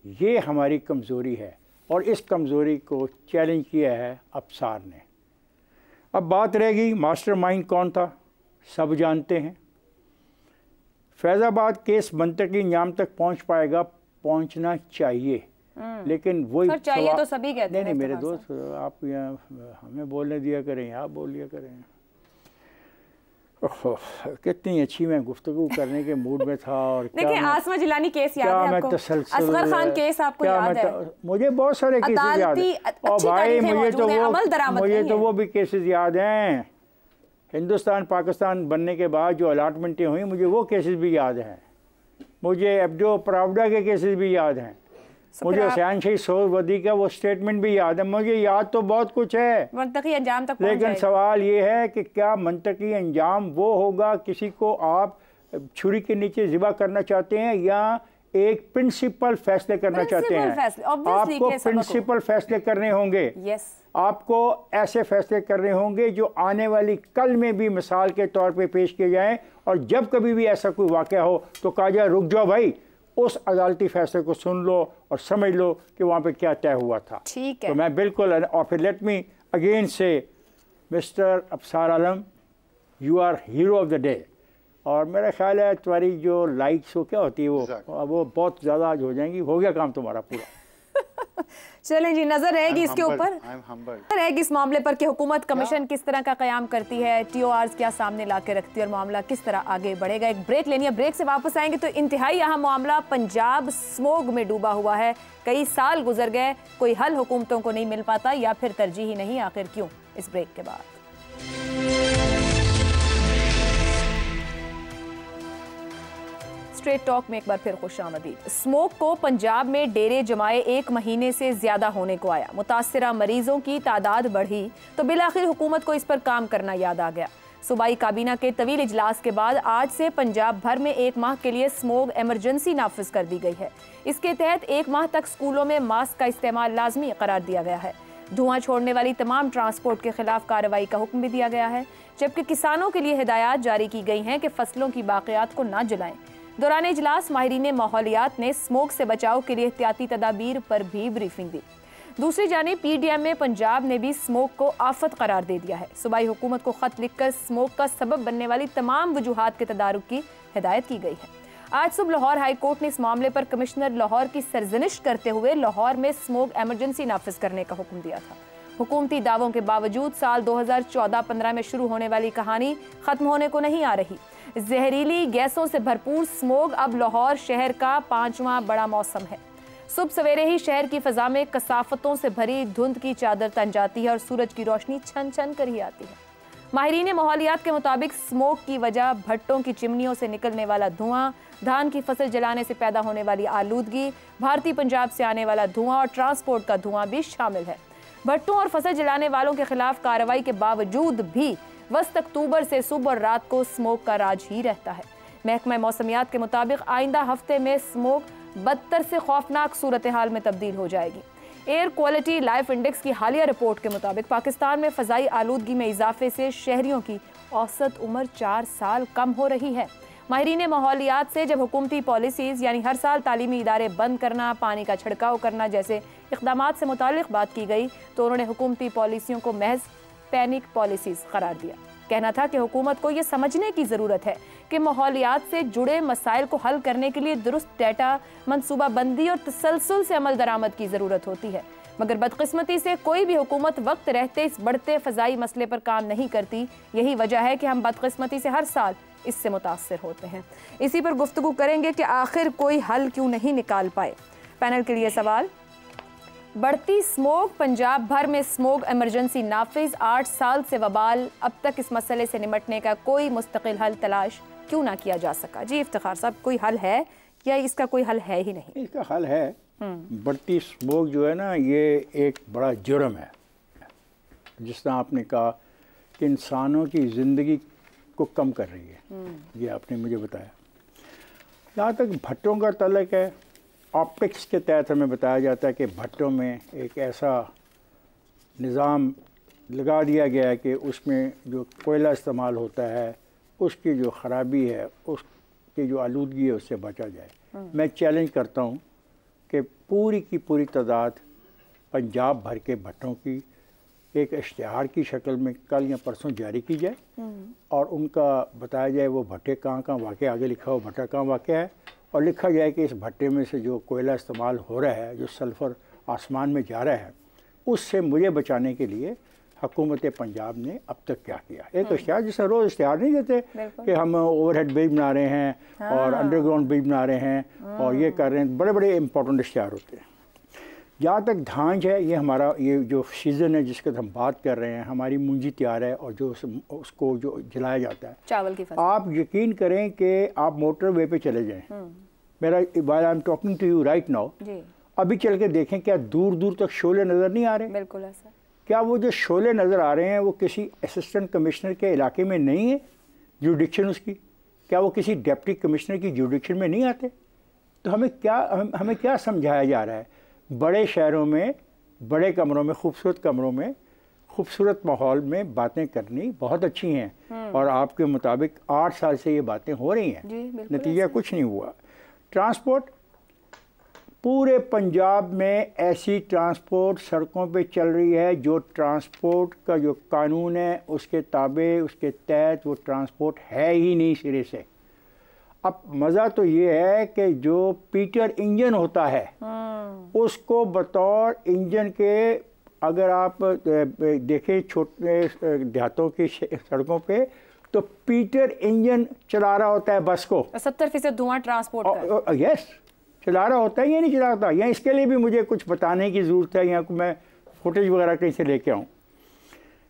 ये हमारी कमज़ोरी है और इस कमज़ोरी को चैलेंज किया है अफसार ने। अब बात रहेगी मास्टरमाइंड कौन था, सब जानते हैं। फैज़ाबाद केस मंतकी इंजाम तक पहुंच पाएगा, पहुंचना चाहिए, लेकिन वही चाहिए तो सभी कहते हैं। नहीं मेरे दोस्त, आप यहाँ हमें बोलने दिया करें, आप बोल दिया करें। कितनी अच्छी मैं गुफ्तगू करने के मूड में था। और देखिए आसमा जिलानी केस याद है आपको? असगर खान केस आपको याद है? मुझे बहुत सारे केसेस याद हैं और भाई मुझे तो वो भी केसेस याद हैं। हिंदुस्तान पाकिस्तान बनने के बाद जो अलाटमेंटें हुई, मुझे वो केसेस भी याद हैं। मुझे एब्डो प्रावडा के केसेस भी याद हैं। मुझे हुसैन शहीद सोहरवर्दी का वो स्टेटमेंट भी याद है। मुझे याद तो बहुत कुछ है, मंतकी अंजाम तक लेकिन सवाल ये है कि क्या मंतकी अंजाम वो होगा, किसी को आप छुरी के नीचे ज़िबा करना चाहते हैं या एक प्रिंसिपल फैसले करना चाहते हैं? आपको प्रिंसिपल फैसले करने होंगे। आपको ऐसे फैसले करने होंगे जो आने वाली कल में भी मिसाल के तौर पे पेश किए जाएं, और जब कभी भी ऐसा कोई वाक़या हो तो कहा जाए रुक जाओ भाई, उस अदालती फैसले को सुन लो और समझ लो कि वहाँ पे क्या तय हुआ था। ठीक है। तो मैं बिल्कुल, और फिर लेट मी अगेन से mister Afsar Alam, you are hero of the day. और मेरा ख्याल है तुम्हारी जो लाइक्स हो क्या होती है वो बहुत ज़्यादा आज हो जाएंगी। हो गया काम तुम्हारा पूरा। चलें जी, नजर रहेगी इसके ऊपर, रहेगी इस मामले पर कि हुकूमत कमीशन किस तरह का कयाम करती है, TORs क्या सामने ला के रखती है और मामला किस तरह आगे बढ़ेगा। एक ब्रेक लेनी है, ब्रेक से वापस आएंगे तो इंतहाई अहम मामला पंजाब स्मोग में डूबा हुआ है। कई साल गुजर गए, कोई हल हुकूमतों को नहीं मिल पाता या फिर तरजीह ही नहीं, आखिर क्यों? इस ब्रेक के बाद स्ट्रेट टॉक में एक बार फिर खुशामदीद। स्मोक को पंजाब में डेरे जमाए 1 महीने से ज्यादा होने को आया। मुतासिरा मरीजों की तादाद बढ़ी तो बिलाखिर हुकूमत को इस पर काम करना याद आ गया। सूबाई काबीना के तवील इजलास के बाद आज से पंजाब भर में 1 माह के लिए स्मोक एमरजेंसी नाफिज कर दी गई है। इसके तहत 1 माह तक स्कूलों में मास्क का इस्तेमाल लाजमी करार दिया गया है। धुआं छोड़ने वाली तमाम ट्रांसपोर्ट के खिलाफ कार्रवाई का हुक्म भी दिया गया है, जबकि किसानों के लिए हिदायत जारी की गई हैं कि फसलों की बाक़ियात को न जलाएं। दौरान इजलास माहिरीन माहौलियात ने स्मोक से बचाव के लिए एहतियाती तदाबीर पर भी ब्रीफिंग दी। दूसरी जानिब PDM में पंजाब ने भी स्मोक को आफत करार दे दिया है। सूबाई हुकूमत को खत लिखकर स्मोक का सबब बनने वाली तमाम वजूहात के तदारुक की हिदायत की गई है। आज सुबह लाहौर हाई कोर्ट ने इस मामले पर कमिश्नर लाहौर की सरजनिश करते हुए लाहौर में स्मोक एमरजेंसी नाफिज करने का हुक्म दिया था। हुकूमती दावों के बावजूद साल 2014-15 में शुरू होने वाली कहानी खत्म होने को नहीं आ रही। जहरीली गैसों से भरपूर स्मोग अब लाहौर शहर का 5वां बड़ा मौसम है। सुबह सवेरे ही शहर की फिजा में कसाफतों से भरी धुंध की चादर तन जाती है और सूरज की रोशनी छन छन कर ही आती है। माहिरीन माहौलियात के मुताबिक स्मोक की वजह भट्टों की चिमनियों से निकलने वाला धुआं, धान की फसल जलाने से पैदा होने वाली आलूदगी, भारतीय पंजाब से आने वाला धुआं और ट्रांसपोर्ट का धुआं भी शामिल है। भट्टों और फसल जलाने वालों के खिलाफ कार्रवाई के बावजूद भी वस्त अक्टूबर से सुबह और रात को स्मोक का राज ही रहता है। महकमा मौसमियात के मुताबिक आइंदा हफ्ते में स्मोक बदतर से खौफनाक सूरत हाल में तब्दील हो जाएगी। एयर क्वालिटी लाइफ इंडेक्स की हालिया रिपोर्ट के मुताबिक पाकिस्तान में फ़ज़ाई आलूदगी में इजाफे से शहरियों की औसत उम्र 4 साल कम हो रही है। माहिरीन माहौलियात से जब हुकूमती पॉलिसीज़ यानी हर साल तालीमी इदारे बंद करना, पानी का छिड़काव करना जैसे इक़दामात से मुतालिक बात की गई तो उन्होंने हुकूमती पॉलिसियों को महज पैनिक पॉलिसीज़ करार दिया। कहना था कि हुकूमत को ये समझने की ज़रूरत है कि माहौलियात से जुड़े मसाइल को हल करने के लिए दुरुस्त डेटा, मनसूबाबंदी और तसलसल से अमल दरामद की ज़रूरत होती है। मगर बदकिस्मती से कोई भी हुकूमत वक्त रहते इस बढ़ते फ़ज़ाई मसले पर काम नहीं करती। यही वजह है कि हम बदकिस्मती से हर साल इससे मुतासर होते हैं। इसी पर गुफ्तगू करेंगे कि आखिर कोई हल क्यों नहीं निकाल पाए। पैनल के लिए सवाल, बढ़ती स्मोक, पंजाब भर में स्मोक इमरजेंसी नाफिज, 8 साल से वबाल, अब तक इस मसले से निपटने का कोई मुस्तकिल हल तलाश क्यों ना किया जा सका? जी इफ्तिखार साहब, कोई हल है या इसका कोई हल है ही नहीं? इसका हल है। बढ़ती स्मोक जो है ना, ये एक बड़ा जुर्म है। जिस तरह आपने कहा कि इंसानों की ज़िंदगी को कम कर रही है, ये आपने मुझे बताया। जहाँ तक भट्टों का तल्लुक़ है, ऑप्टिक्स के तहत हमें बताया जाता है कि भट्टों में एक ऐसा निज़ाम लगा दिया गया है कि उसमें जो कोयला इस्तेमाल होता है उसकी जो ख़राबी है, उसकी जो आलूदगी है, उससे बचा जाए। मैं चैलेंज करता हूँ कि पूरी की पूरी तादाद पंजाब भर के भट्टों की एक इश्तिहार की शक्ल में कल या परसों जारी की जाए और उनका बताया जाए वो भट्टे कहाँ कहाँ वाक़, आगे लिखा हो भट्टा कहाँ वाक़ है, और लिखा जाए कि इस भट्टे में से जो कोयला इस्तेमाल हो रहा है, जो सल्फ़र आसमान में जा रहा है, उससे मुझे बचाने के लिए हुकूमत पंजाब ने अब तक क्या किया। एक इश्तिहार, जिससे रोज़ इश्तिहार नहीं देते कि हम ओवरहेड ब्रिज बना रहे हैं और अंडरग्राउंड ब्रिज बना रहे हैं और ये कर रहे हैं, बड़े बड़े इंपॉर्टेंट इश्तिहार होते हैं। जहाँ तक धांज है, ये हमारा ये जो सीज़न है जिसके हम बात कर रहे हैं, हमारी मुंजी तैयार है और जो उसको जो जलाया जाता है, चावल की फसल। आप यकीन करें कि आप मोटर वे पे चले जाएं, मेरा while I am talking to you right now, अभी चल के देखें क्या दूर दूर तक शोले नज़र नहीं आ रहे? बिल्कुल ऐसा। क्या वो जो शोले नज़र आ रहे हैं वो किसी असिस्टेंट कमिश्नर के इलाके में नहीं है जुडिक्शन उसकी? क्या वो किसी डिप्टी कमिश्नर की जुडिक्शन में नहीं आते? तो हमें क्या समझाया जा रहा है? बड़े शहरों में, बड़े कमरों में, खूबसूरत कमरों में, खूबसूरत माहौल में बातें करनी बहुत अच्छी हैं और आपके मुताबिक 8 साल से ये बातें हो रही हैं, नतीजा कुछ नहीं हुआ। ट्रांसपोर्ट, पूरे पंजाब में ऐसी ट्रांसपोर्ट सड़कों पे चल रही है जो ट्रांसपोर्ट का जो कानून है उसके ताबे, उसके तहत वो ट्रांसपोर्ट है ही नहीं सिरे से। अब मज़ा तो ये है कि जो पीटर इंजन होता है उसको बतौर इंजन के, अगर आप देखें छोटे देहातों की सड़कों पे, तो पीटर इंजन चला रहा होता है बस को। 70% धुआं ट्रांसपोर्ट का। यस, चला रहा होता है या नहीं चला रहा? या इसके लिए भी मुझे कुछ बताने की ज़रूरत है, यहाँ को मैं फुटेज वगैरह कहीं से लेके आऊँ।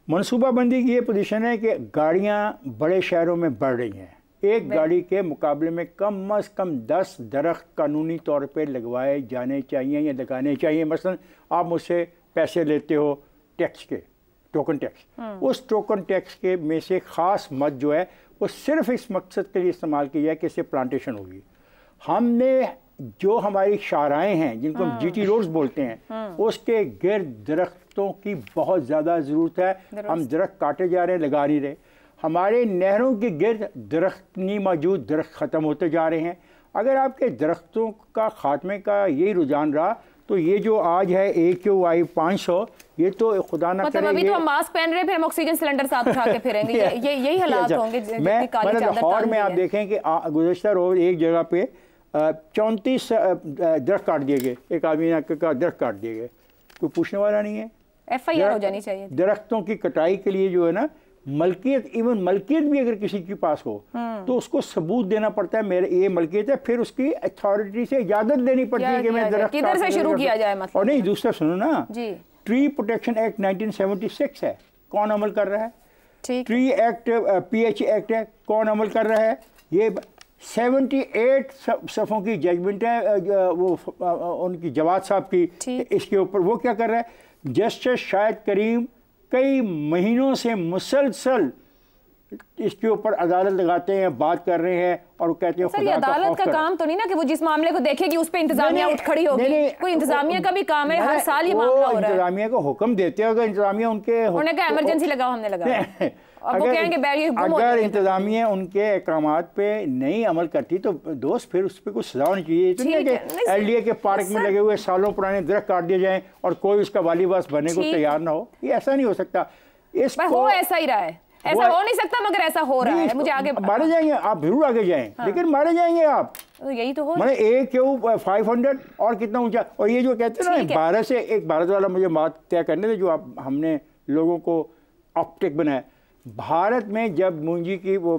मनसूबाबंदी की ये पोजीशन है कि गाड़ियाँ बड़े शहरों में बढ़ रही हैं। एक गाड़ी के मुकाबले में कम अज़ कम 10 दरख्त कानूनी तौर पे लगवाए जाने चाहिए या लगाने चाहिए। मसलन आप मुझसे पैसे लेते हो टैक्स के, टोकन टैक्स, उस टोकन टैक्स के में से ख़ास मद जो है वो सिर्फ इस मकसद के लिए इस्तेमाल की जाए कि इससे प्लांटेशन होगी। हमने जो हमारी शाहराएँ हैं जिनको हम जीटी रोड्स बोलते हैं, उसके गिर्द दरख्तों की बहुत ज़्यादा ज़रूरत है। हम दरख्त काटे जा रहे हैं, लगा नहीं रहे। हमारे नहरों के गिर्द दरख्त नहीं मौजूद, दरख्त ख़त्म होते जा रहे हैं। अगर आपके दरख्तों का ख़ात्मे का यही रुझान रहा तो ये जो आज है AQI 500, ये तो खुदा ना करे, अभी तो हम मास्क पहन रहे हैं, फिर हम ऑक्सीजन सिलेंडर साथ उठा के फिरेंगे। यही हालात होंगे। लाहौर में आप देखें कि गुज़श्ता रोज़ एक जगह पे 34 दरख्त काट दिए गए, एक आदमी का दरख्त काट दिए गए, कोई पूछने वाला नहीं है। FIR हो जानी चाहिए। दरख्तों की कटाई के लिए जो है ना, मलकियत, इवन मलकियत भी अगर किसी के पास हो तो उसको सबूत देना पड़ता है, मेरे ये मलकियत है, फिर उसकी अथॉरिटी से इजाज़त लेनी पड़ती है कि मैं दरख्त किधर से शुरू किया जाए मतलब। और नहीं, दूसरा सुनो ना जी, ट्री प्रोटेक्शन एक्ट 1976 है, कौन अमल कर रहा है? ट्री एक्ट, PH एक्ट है, कौन अमल कर रहा है? ये 78 सफ़ों की जजमेंट है, वो उनकी जवाद साहब की, इसके ऊपर वो क्या कर रहा है? जस्टिस शाहिद करीम कई महीनों से मुसलसल इसके ऊपर अदालत लगाते हैं, बात कर रहे हैं और वो कहते हैं सर, ये अदालत का काम तो नहीं ना कि वो जिस मामले को देखेगी उस पे इंतजामिया उठ खड़ी होगी। कोई इंतजामिया का भी काम है, हर साल ये मामला हो रहा है। इंतजामिया को हुक्म देते हैं, अगर इंतजामिया उनके उन्होंने कहा इमरजेंसी लगाओ, हमने लगाया। अगर इंतजामिया उनके अहकामात पे नहीं अमल करती तो दोस्त फिर उस पर कुछ सजा होनी चाहिए। तो नहीं कि एलडीए के पार्क में लगे हुए सालों पुराने दरख्त काट दिए जाएं और कोई उसका वालीबास बनने को तैयार ना हो, ये ऐसा नहीं हो सकता। इसको ऐसा ही रहा है, ऐसा हो नहीं सकता, मगर ऐसा हो रहा है। मुझे आगे मारे जाएंगे आप, जरूर आगे जाएं, लेकिन मारे जाएंगे आप। तो यही तो हो, मैंने AQ500 और कितना ऊंचा। और ये जो कहते हैं ना 12 से एक भारत वाला, मुझे बात तय करने थे जो आप हमने लोगों को ऑप्टिक बनाया। भारत में जब मुंजी की वो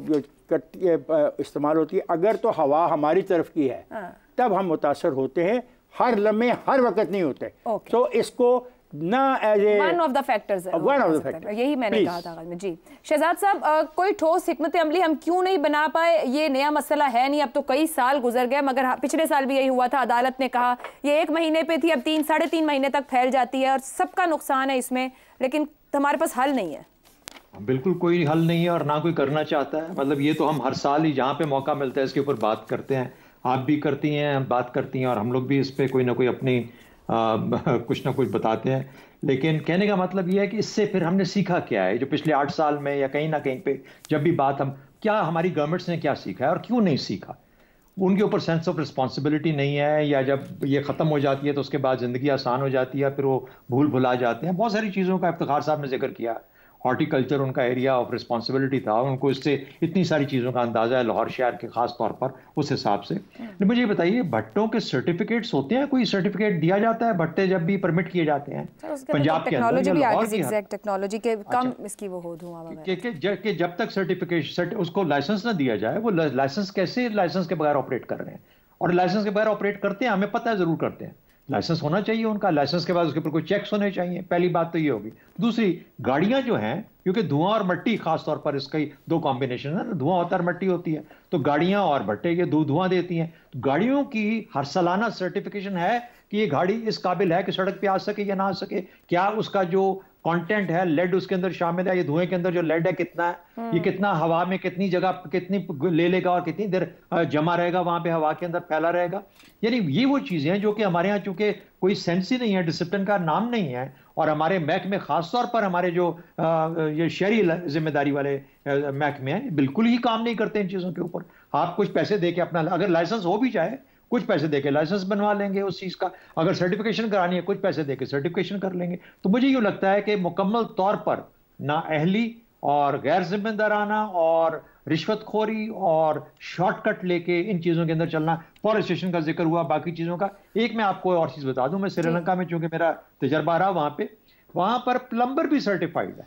इस्तेमाल होती है, अगर तो हवा हमारी तरफ की है तब हम मुतासर होते हैं, हर लम्हे हर वक्त नहीं होते। तो इसको ना as a one of the factors है, वन ऑफ द फैक्टर, यही मैंने कहा था में। जी शहजाद साहब, कोई ठोस हिकमत अमली हम क्यों नहीं बना पाए? ये नया मसला है नहीं, अब तो कई साल गुजर गए, मगर पिछले साल भी यही हुआ था। अदालत ने कहा ये 1 महीने पे थी, अब 3-3.5 महीने तक फैल जाती है और सबका नुकसान है इसमें, लेकिन हमारे पास हल नहीं है। बिल्कुल कोई हल नहीं है और ना कोई करना चाहता है। मतलब ये तो हम हर साल ही जहाँ पे मौका मिलता है इसके ऊपर बात करते हैं, आप भी करती हैं, बात करती हैं और हम लोग भी इस पे कोई ना कोई अपनी कुछ ना कुछ बताते हैं। लेकिन कहने का मतलब ये है कि इससे फिर हमने सीखा क्या है, जो पिछले 8 साल में या कहीं ना कहीं पे जब भी बात हम क्या हमारी गवर्नमेंट्स ने क्या सीखा है और क्यों नहीं सीखा। उनके ऊपर सेंस ऑफ रिस्पॉन्सिबिलिटी नहीं है, या जब ये ख़त्म हो जाती है तो उसके बाद ज़िंदगी आसान हो जाती है, फिर वो भुला जाते हैं। बहुत सारी चीज़ों का इफ्तिखार साहब ने जिक्र किया। हॉर्टिकल्चर उनका एरिया ऑफ रिस्पॉन्सिबिलिटी था, उनको इससे इतनी सारी चीज़ों का अंदाज़ा है लाहौर शहर के खास तौर पर उस हिसाब से। मुझे ये बताइए, भट्टों के सर्टिफिकेट्स होते हैं, कोई सर्टिफिकेट दिया जाता है भट्टे जब भी परमिट किए जाते हैं पंजाब के अंदर? टेक्नोलॉजी के कम इसकी वो हो धुआं कि जब तक सर्टिफिकेशन उसको लाइसेंस ना दिया जाए, वो लाइसेंस कैसे लाइसेंस के बगैर ऑपरेट कर रहे हैं? और लाइसेंस के बगैर ऑपरेट करते हैं, हमें पता है, जरूर करते हैं। लाइसेंस होना चाहिए उनका, लाइसेंस के बाद उसके ऊपर कोई चेक्स होने चाहिए। पहली बात तो ये होगी। दूसरी, गाड़ियां जो हैं, क्योंकि धुआं और मट्टी खास तौर पर इसका ही 2 कॉम्बिनेशन है ना, धुआं होता है और मट्टी होती है, तो गाड़ियां और भट्टे ये धुआं देती हैं। तो गाड़ियों की हर सालाना सर्टिफिकेशन है कि ये गाड़ी इस काबिल है कि सड़क पे आ सके या ना आ सके, क्या उसका जो कंटेंट है, लेड उसके अंदर शामिल है, ये धुएं के अंदर जो लेड है कितना है, ये कितना हवा में कितनी जगह कितनी ले लेगा और कितनी देर जमा रहेगा वहां पे हवा के अंदर फैला रहेगा। यानी ये वो चीजें हैं जो कि हमारे यहाँ चूंकि कोई सेंस ही नहीं है, डिसिप्लिन का नाम नहीं है, और हमारे महकमे खासतौर पर हमारे जो ये शहरी जिम्मेदारी वाले महकमे हैं बिल्कुल ही काम नहीं करते इन चीजों के ऊपर। आप कुछ पैसे दे के अपना, अगर लाइसेंस हो भी जाए, कुछ पैसे देके लाइसेंस बनवा लेंगे उस चीज का, अगर सर्टिफिकेशन करानी है कुछ पैसे देके सर्टिफिकेशन कर लेंगे। तो मुझे यूं लगता है कि मुकम्मल तौर पर नाअहली और गैर जिम्मेदाराना और रिश्वतखोरी और शॉर्टकट लेके इन चीजों के अंदर चलना। फॉरेस्ट स्टेशन का जिक्र हुआ, बाकी चीजों का। एक मैं आपको और चीज बता दूं, मैं श्रीलंका में चूंकि मेरा तजर्बा रहा वहां पर प्लम्बर भी सर्टिफाइड है।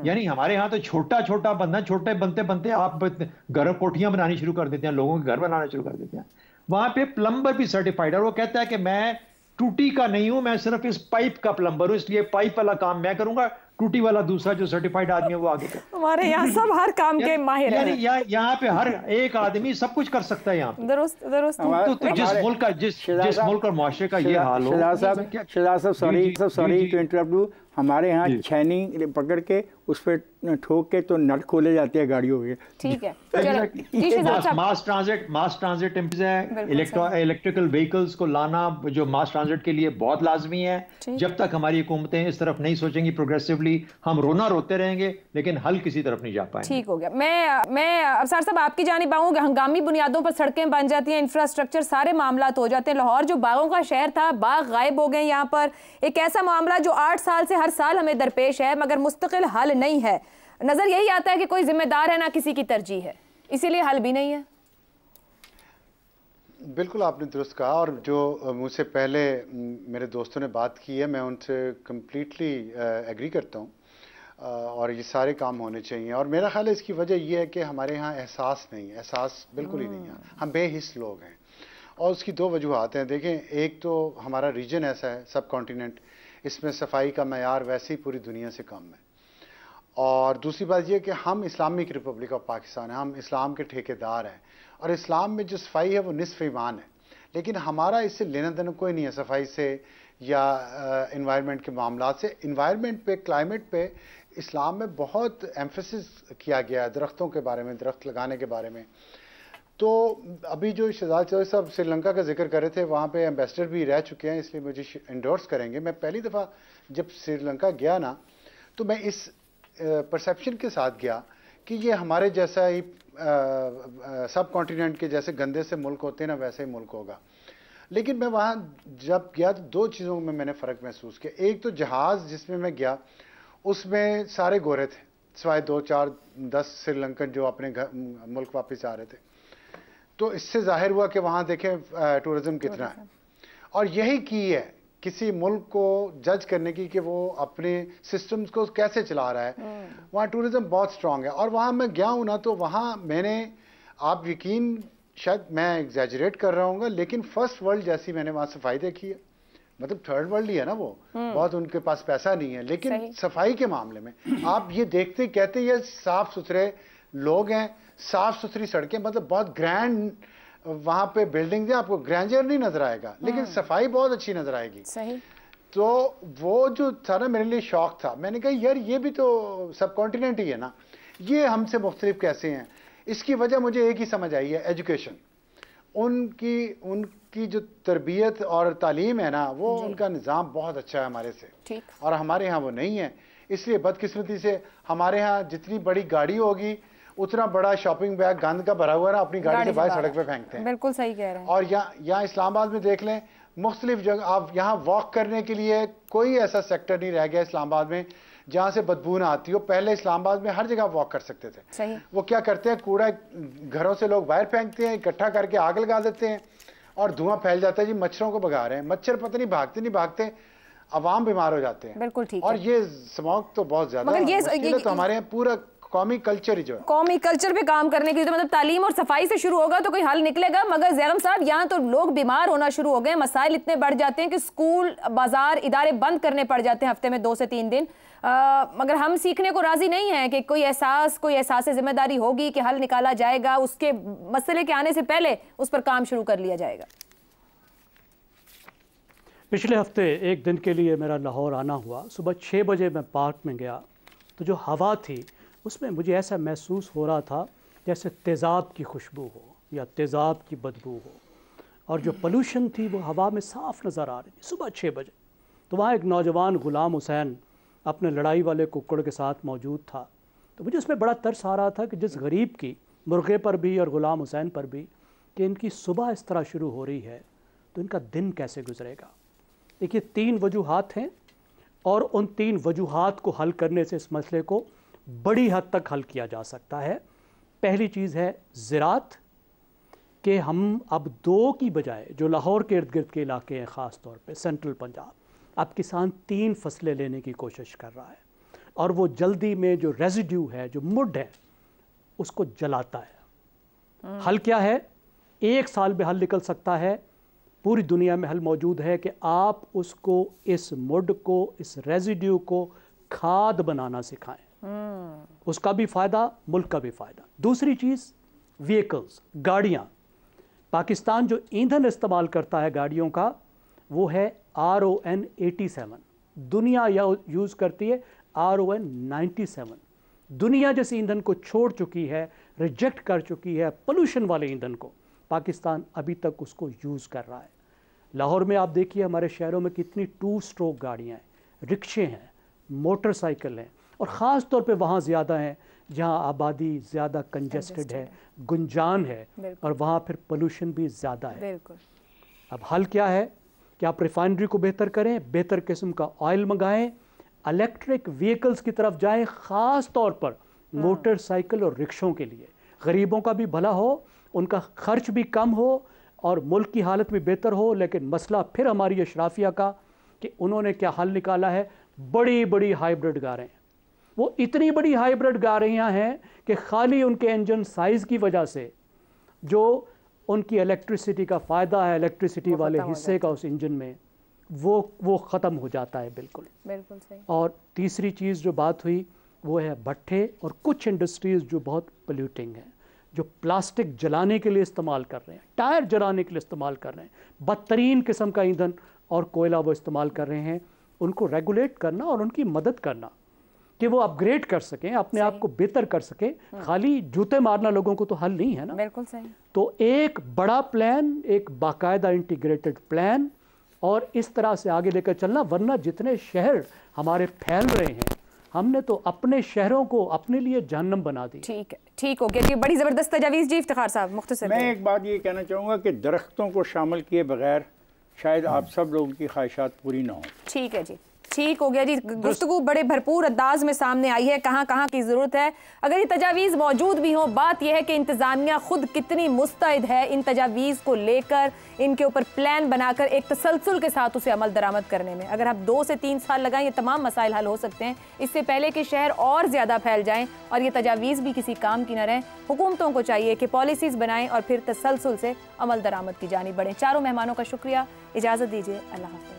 यानी हमारे यहाँ तो छोटा छोटा बंदा, छोटे बनते बनते आप घर कोठियां बनानी शुरू कर देते हैं, लोगों के घर बनाना शुरू कर देते हैं। वहां पे प्लम्बर भी सर्टिफाइड है, और वो कहता है कि मैं टूटी का नहीं हूं, मैं सिर्फ इस पाइप का प्लम्बर हूं, इसलिए पाइप वाला काम मैं करूंगा, टूटी वाला दूसरा जो सर्टिफाइड आदमी है वो आगे कर। हमारे यहाँ सब हर काम के माहिर हैं। यहाँ पे हर एक आदमी सब कुछ कर सकता है यहाँ पे। दुरुस्त। तो जिस मुल्क का जिस मुल्क और मुआशरे का ये हाल हो। शहजाद साहब सॉरी टू इंटरप्ट यू, हमारे यहाँ छैनी पकड़ के उस पर ठोक के तो नट खोले जाते हैं गाड़ियों के। ठीक है, मास ट्रांजिट इलेक्ट्रिकल व्हीकल्स को लाना जो मास ट्रांजिट के लिए बहुत लाजमी है। जब तक हमारी हुकूमतें इस तरफ नहीं सोचेंगी प्रोग्रेसिवली, हम रोते रहेंगे, लेकिन हल किसी तरफ नहीं जा पाएंगे। ठीक हो गया। मैं अफसर साहब आपकी जानिब आऊंगा। हंगामी बुनियादों पर सड़कें बन जाती हैं, इंफ्रास्ट्रक्चर सारे मामला हो जाते हैं। लाहौर जो बागों का शहर था, बाग गायब हो गए। यहाँ पर एक ऐसा मामला जो 8 साल से हर साल हमें दरपेश है, मगर मुस्तकिल हल नहीं है। नजर यही आता है कि कोई जिम्मेदार है ना किसी की तरजीह है, इसीलिए हल भी नहीं है। बिल्कुल आपने दुरुस्त कहा, और जो मुझसे पहले मेरे दोस्तों ने बात की है मैं उनसे कम्प्लीटली एग्री करता हूँ, और ये सारे काम होने चाहिए। और मेरा ख्याल है इसकी वजह यह है कि हमारे यहाँ एहसास नहीं है, एहसास बिल्कुल ही नहीं है, हम बेहिस लोग हैं। और उसकी 2 वजूहात हैं। देखें, एक तो हमारा रीजन ऐसा है, सब कॉन्टिनेंट, इसमें सफाई का मयार वैसे ही पूरी दुनिया से कम है। और दूसरी बात यह कि हम इस्लामिक रिपब्लिक ऑफ पाकिस्तान है, हम इस्लाम के ठेकेदार हैं, और इस्लाम में जो सफाई है वो निस्फ ईमान है। लेकिन हमारा इससे लेना देना कोई नहीं है, सफाई से या इन्वायरमेंट के मामला से। इन्वायरमेंट पे, क्लाइमेट पे इस्लाम में बहुत एम्फेसिस किया गया है दरख्तों के बारे में, दरख्त लगाने के बारे में। तो अभी जो शहजाद चौधरी साहब श्रीलंका का जिक्र कर रहे थे, वहाँ पे एम्बेसडर भी रह चुके हैं, इसलिए मुझे इंडोर्स करेंगे। मैं पहली दफ़ा जब श्रीलंका गया ना, तो मैं इस परसेप्शन के साथ गया कि ये हमारे जैसा ही सब कॉन्टिनेंट के जैसे गंदे से मुल्क होते हैं ना, वैसे ही मुल्क होगा। लेकिन मैं वहाँ जब गया तो दो चीज़ों में मैंने फ़र्क महसूस किया। एक तो जहाज़ जिसमें मैं गया उसमें सारे गोरे थे, सिवाय 2, 4, 10 श्रीलंकन जो अपने मुल्क वापस आ रहे थे। तो इससे जाहिर हुआ कि वहाँ देखें टूरिज़्म कितना है। और यही की है किसी मुल्क को जज करने की कि वो अपने सिस्टम्स को कैसे चला रहा है। वहाँ टूरिज़्म बहुत स्ट्रांग है। और वहाँ मैं गया हूँ ना, तो वहाँ मैंने, आप यकीन, शायद मैं एग्जैजरेट कर रहा हूँ, लेकिन फर्स्ट वर्ल्ड जैसी मैंने वहाँ सफाई देखी है। मतलब थर्ड वर्ल्ड ही है ना वो, बहुत उनके पास पैसा नहीं है, लेकिन सफाई के मामले में आप ये देखते कहते ये साफ सुथरे लोग हैं, साफ सुथरी सड़कें, मतलब बहुत ग्रैंड वहाँ पे बिल्डिंग है, आपको ग्रैंडर नहीं नजर आएगा, लेकिन सफाई बहुत अच्छी नजर आएगी। सही। तो वो जो था ना, मेरे लिए शौक था। मैंने कहा यार ये भी तो सब कॉन्टिनेंट ही है ना, ये हमसे मुख्तलिफ कैसे हैं। इसकी वजह मुझे एक ही समझ आई है, एजुकेशन। उनकी जो तरबियत और तालीम है ना, वो उनका निज़ाम बहुत अच्छा है हमारे से, और हमारे यहाँ वो नहीं है। इसलिए बदकिस्मती से हमारे यहाँ जितनी बड़ी गाड़ी होगी उतना बड़ा शॉपिंग बैग गंद का भरा हुआ ना अपनी गाड़ी से बाहर सड़क पे फेंकते हैं। बिल्कुल सही कह रहे हैं। और यहाँ इस्लामाबाद में देख लें, मुख्तलिफ जगह आप यहाँ वॉक करने के लिए कोई ऐसा सेक्टर नहीं रह गया इस्लामाबाद में जहाँ से बदबू ना आती हो। पहले इस्लामाबाद में हर जगह वॉक कर सकते थे। सही। वो क्या करते हैं, कूड़ा घरों से लोग बाहर फेंकते हैं, इकट्ठा करके आग लगा देते हैं और धुआं फैल जाता है जी, मच्छरों को भगा रहे हैं। मच्छर पता नहीं भागते, अवाम बीमार हो जाते हैं। बिल्कुल ठीक। और ये स्मोक तो बहुत ज्यादा, ये तो हमारे यहाँ पूरा कौमी कल्चर ही जो है, कौमी कल्चर पे काम करने के लिए तो मतलब तालीम और सफाई से शुरू होगा तो कोई हल निकलेगा। मगर ज़ैगम साहब, यहाँ तो लोग बीमार होना शुरू हो गए, मसाइल इतने बढ़ जाते हैं कि स्कूल, बाजार, इदारे बंद करने पड़ जाते हैं हफ्ते में 2 से 3 दिन। मगर हम सीखने को राजी नहीं हैं कि कोई एहसास जिम्मेदारी होगी कि हल निकाला जाएगा, उसके मसले के आने से पहले उस पर काम शुरू कर लिया जाएगा। पिछले हफ्ते एक दिन के लिए मेरा लाहौर आना हुआ। सुबह 6 बजे मैं पार्क में गया तो जो हवा थी उसमें मुझे ऐसा महसूस हो रहा था जैसे तेज़ाब की खुशबू हो या तेज़ाब की बदबू हो, और जो पोल्यूशन थी वो हवा में साफ नज़र आ रही थी सुबह 6 बजे। तो वहाँ एक नौजवान ग़ुलाम हुसैन अपने लड़ाई वाले कुक्कड़ के साथ मौजूद था। तो मुझे उसमें बड़ा तरस आ रहा था कि जिस गरीब की, मुर्गे पर भी और ग़ुलाम हुसैन पर भी, कि इनकी सुबह इस तरह शुरू हो रही है तो इनका दिन कैसे गुजरेगा। देखिए 3 वजूहात हैं और उन 3 वजूहात को हल करने से इस मसले को बड़ी हद तक हल किया जा सकता है। पहली चीज़ है ज़राअत, कि हम अब 2 की बजाय, जो लाहौर के इर्द गिर्द के इलाके हैं ख़ास तौर पे सेंट्रल पंजाब, अब किसान 3 फसलें लेने की कोशिश कर रहा है और वो जल्दी में जो रेजिड्यू है, जो मुड है, उसको जलाता है। हल क्या है? 1 साल में हल निकल सकता है। पूरी दुनिया में हल मौजूद है कि आप उसको, इस मुड को, इस रेजिड्यू को खाद बनाना सिखाएं। उसका भी फ़ायदा, मुल्क का भी फ़ायदा। दूसरी चीज़ व्हीकल्स, गाड़ियाँ। पाकिस्तान जो ईंधन इस्तेमाल करता है गाड़ियों का, वो है RON 87। दुनिया यूज़ करती है RON 97। दुनिया जिस ईंधन को छोड़ चुकी है, रिजेक्ट कर चुकी है, पोल्यूशन वाले ईंधन को, पाकिस्तान अभी तक उसको यूज़ कर रहा है। लाहौर में आप देखिए हमारे शहरों में कितनी 2 स्ट्रोक गाड़ियाँ हैं, रिक्शे हैं, मोटरसाइकिल हैं, और ख़ास तौर पे वहाँ ज़्यादा हैं जहाँ आबादी ज़्यादा कंजेस्टेड है, गुंजान है, और वहाँ फिर पोल्यूशन भी ज़्यादा है। अब हल क्या है कि आप रिफाइनरी को बेहतर करें, बेहतर किस्म का ऑयल मंगाएं, इलेक्ट्रिक व्हीकल्स की तरफ जाएं, ख़ास तौर पर मोटरसाइकिल और रिक्शों के लिए। गरीबों का भी भला हो, उनका खर्च भी कम हो और मुल्क की हालत भी बेहतर हो। लेकिन मसला फिर हमारी अशराफिया का कि उन्होंने क्या हल निकाला है, बड़ी बड़ी हाइब्रिड कारें। वो इतनी बड़ी हाइब्रिड गाड़ियाँ हैं कि खाली उनके इंजन साइज़ की वजह से जो उनकी इलेक्ट्रिसिटी का फ़ायदा है, इलेक्ट्रिसिटी वाले हिस्से का उस इंजन में, वो ख़त्म हो जाता है। बिल्कुल सही। और तीसरी चीज़ जो बात हुई वो है भट्ठे और कुछ इंडस्ट्रीज़ जो बहुत पोल्यूटिंग हैं, जो प्लास्टिक जलाने के लिए इस्तेमाल कर रहे हैं, टायर जलाने के लिए इस्तेमाल कर रहे हैं, बदतरीन किस्म का ईंधन और कोयला वो इस्तेमाल कर रहे हैं। उनको रेगुलेट करना और उनकी मदद करना, कि वो अपग्रेड कर सकें, अपने आप को बेहतर कर सकें। खाली जूते मारना लोगों को तो हल नहीं है ना। बिल्कुल सही। तो एक बड़ा प्लान, एक बाकायदा इंटीग्रेटेड प्लान और इस तरह से आगे लेकर चलना, वरना जितने शहर हमारे फैल रहे हैं, हमने तो अपने शहरों को अपने लिए जहन्नम बना दी। ठीक है, ठीक हो गया। बड़ी ज़बरदस्त तजावीज़ जी। इफ्तिखार साहब मुख्तसर। मैं एक बात ये कहना चाहूँगा कि दरख्तों को शामिल किए बगैर शायद आप सब लोगों की ख्वाहिशात पूरी ना हो। ठीक है जी, ठीक हो गया जी। गुफ्तगू बड़े भरपूर अंदाज में सामने आई है, कहाँ कहाँ की ज़रूरत है। अगर ये तजावीज़ मौजूद भी हों, बात यह है कि इंतज़ामिया खुद कितनी मुस्तैद है इन तजावीज़ को लेकर, इनके ऊपर प्लान बनाकर एक तसलसल के साथ उसे अमल दरामद करने में। अगर आप 2 से 3 साल लगाएं, ये तमाम मसाइल हल हो सकते हैं, इससे पहले कि शहर और ज़्यादा फैल जाएँ और ये तजावीज़ भी किसी काम की न रहें। हुकूमतों को चाहिए कि पॉलिसीज़ बनाएँ और फिर तसलसल से अमल दरामद की जानिब बढ़ें। चारों मेहमानों का शुक्रिया, इजाज़त दीजिए, अल्लाह हाफ़िज़।